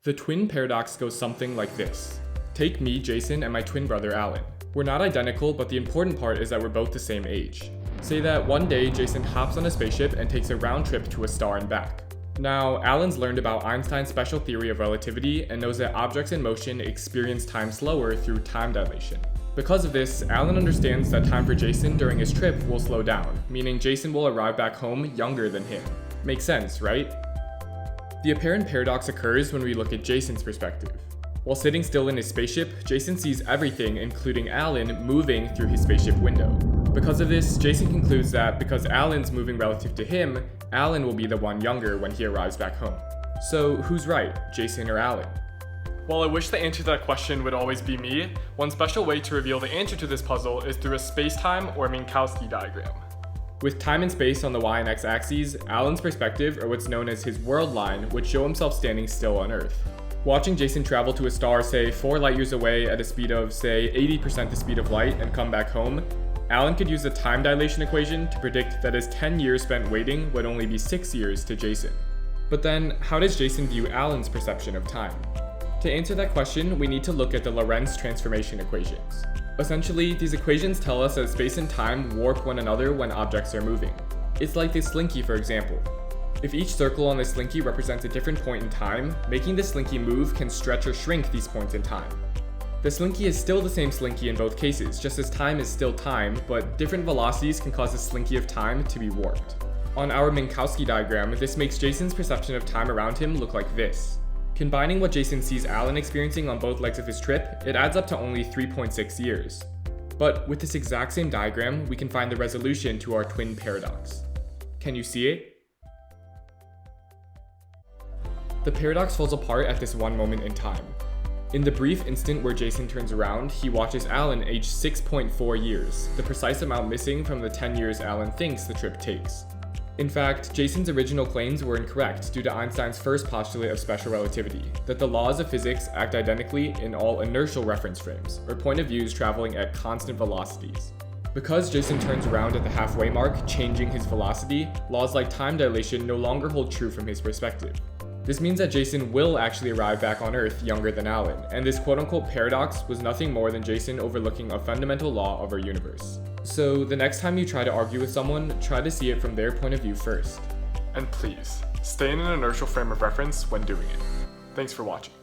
The twin paradox goes something like this. Take me, Jason, and my twin brother, Alan. We're not identical, but the important part is that we're both the same age. Say that one day, Jason hops on a spaceship and takes a round trip to a star and back. Now, Alan's learned about Einstein's special theory of relativity and knows that objects in motion experience time slower through time dilation. Because of this, Alan understands that time for Jason during his trip will slow down, meaning Jason will arrive back home younger than him. Makes sense, right? The apparent paradox occurs when we look at Jason's perspective. While sitting still in his spaceship, Jason sees everything, including Alan, moving through his spaceship window. Because of this, Jason concludes that because Alan's moving relative to him, Alan will be the one younger when he arrives back home. So who's right, Jason or Alan? While I wish the answer to that question would always be me, one special way to reveal the answer to this puzzle is through a space-time or Minkowski diagram. With time and space on the y and x axes, Alan's perspective, or what's known as his world line, would show himself standing still on Earth. Watching Jason travel to a star, say 4 light years away at a speed of, say, 80% the speed of light and come back home, Alan could use the time dilation equation to predict that his 10 years spent waiting would only be 6 years to Jason. But then, how does Jason view Alan's perception of time? To answer that question, we need to look at the Lorenz transformation equations. Essentially, these equations tell us that space and time warp one another when objects are moving. It's like this slinky, for example. If each circle on this slinky represents a different point in time, making the slinky move can stretch or shrink these points in time. The slinky is still the same slinky in both cases, just as time is still time, but different velocities can cause the slinky of time to be warped. On our Minkowski diagram, this makes Jason's perception of time around him look like this. Combining what Jason sees Alan experiencing on both legs of his trip, it adds up to only 3.6 years. But with this exact same diagram, we can find the resolution to our twin paradox. Can you see it? The paradox falls apart at this one moment in time. In the brief instant where Jason turns around, he watches Alan age 6.4 years, the precise amount missing from the 10 years Alan thinks the trip takes. In fact, Jason's original claims were incorrect due to Einstein's first postulate of special relativity, that the laws of physics act identically in all inertial reference frames, or point of views traveling at constant velocities. Because Jason turns around at the halfway mark, changing his velocity, laws like time dilation no longer hold true from his perspective. This means that Jason will actually arrive back on Earth younger than Alan, and this quote-unquote paradox was nothing more than Jason overlooking a fundamental law of our universe. So the next time you try to argue with someone, try to see it from their point of view first. And please, stay in an inertial frame of reference when doing it. Thanks for watching.